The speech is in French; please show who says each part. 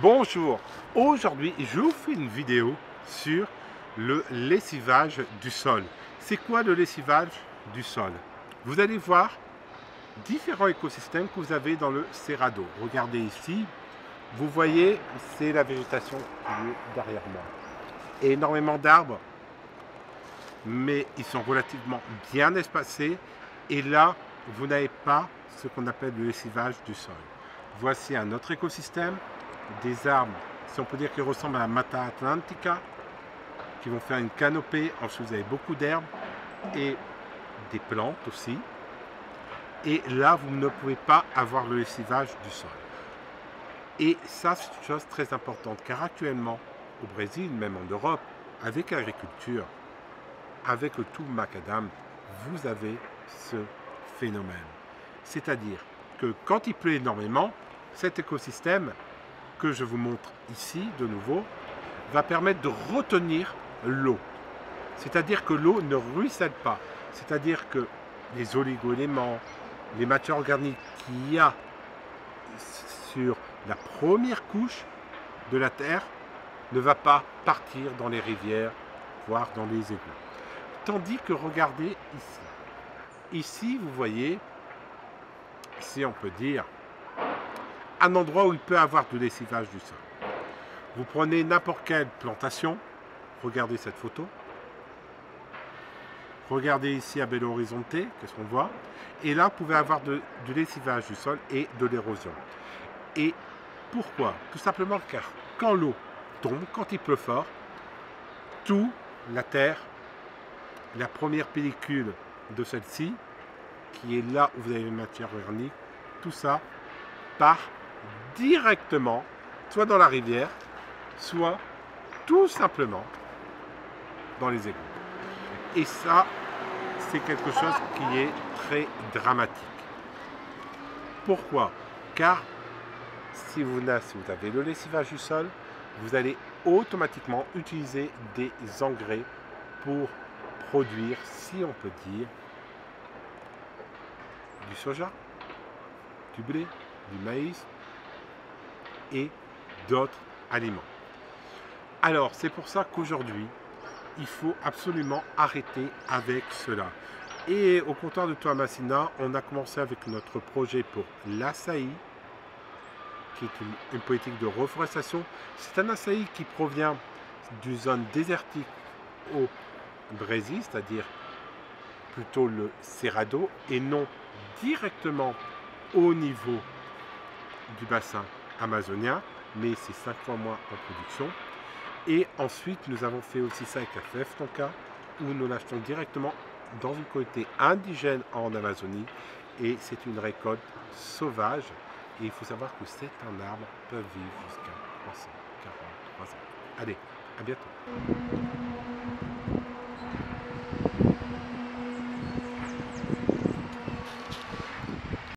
Speaker 1: Bonjour, aujourd'hui je vous fais une vidéo sur le lessivage du sol. C'est quoi le lessivage du sol? Vous allez voir différents écosystèmes que vous avez dans le Cerrado. Regardez ici, vous voyez, c'est la végétation qui est derrière moi. Énormément d'arbres, mais ils sont relativement bien espacés. Et là, vous n'avez pas ce qu'on appelle le lessivage du sol. Voici un autre écosystème, des arbres, si on peut dire qu'ils ressemblent à la Mata Atlantica, qui vont faire une canopée. Ensuite, vous avez beaucoup d'herbes et des plantes aussi. Et là, vous ne pouvez pas avoir le lessivage du sol. Et ça, c'est une chose très importante, car actuellement, au Brésil, même en Europe, avec l'agriculture, avec le tout macadam, vous avez ce phénomène. C'est-à-dire que quand il pleut énormément, cet écosystème que je vous montre ici de nouveau va permettre de retenir l'eau. C'est-à-dire que l'eau ne ruisselle pas. C'est-à-dire que les oligo-éléments, les matières organiques qu'il y a sur la première couche de la terre ne va pas partir dans les rivières, voire dans les égouts. Tandis que regardez ici. Ici, vous voyez, si on peut dire, un endroit où il peut y avoir du lessivage du sol. Vous prenez n'importe quelle plantation, regardez cette photo. Regardez ici à Belo Horizonte, qu'est-ce qu'on voit? Et là, vous pouvez avoir du lessivage du sol et de l'érosion. Et pourquoi? Tout simplement car quand l'eau tombe, quand il pleut fort, toute la terre, la première pellicule de celle-ci, qui est là où vous avez les matières organiques, tout ça part directement, soit dans la rivière, soit tout simplement dans les égouts. Et ça, c'est quelque chose qui est très dramatique. Pourquoi? Car si vous avez le lessivage du sol, vous allez automatiquement utiliser des engrais pour produire, si on peut dire, du soja, du blé, du maïs et d'autres aliments. Alors, c'est pour ça qu'aujourd'hui, il faut absolument arrêter avec cela. Et au comptoir de Toamasina, on a commencé avec notre projet pour l'açaï, qui est une politique de reforestation. C'est un açaï qui provient d'une zone désertique au Brésil, c'est-à-dire plutôt le Cerrado, et non directement au niveau du bassin amazonien, mais c'est 5 fois moins en production. Et ensuite, nous avons fait aussi ça avec la fève tonka, où nous l'achetons directement dans une communauté indigène en Amazonie. Et c'est une récolte sauvage. Et il faut savoir que certains arbres peuvent vivre jusqu'à 343 ans. Allez, à bientôt.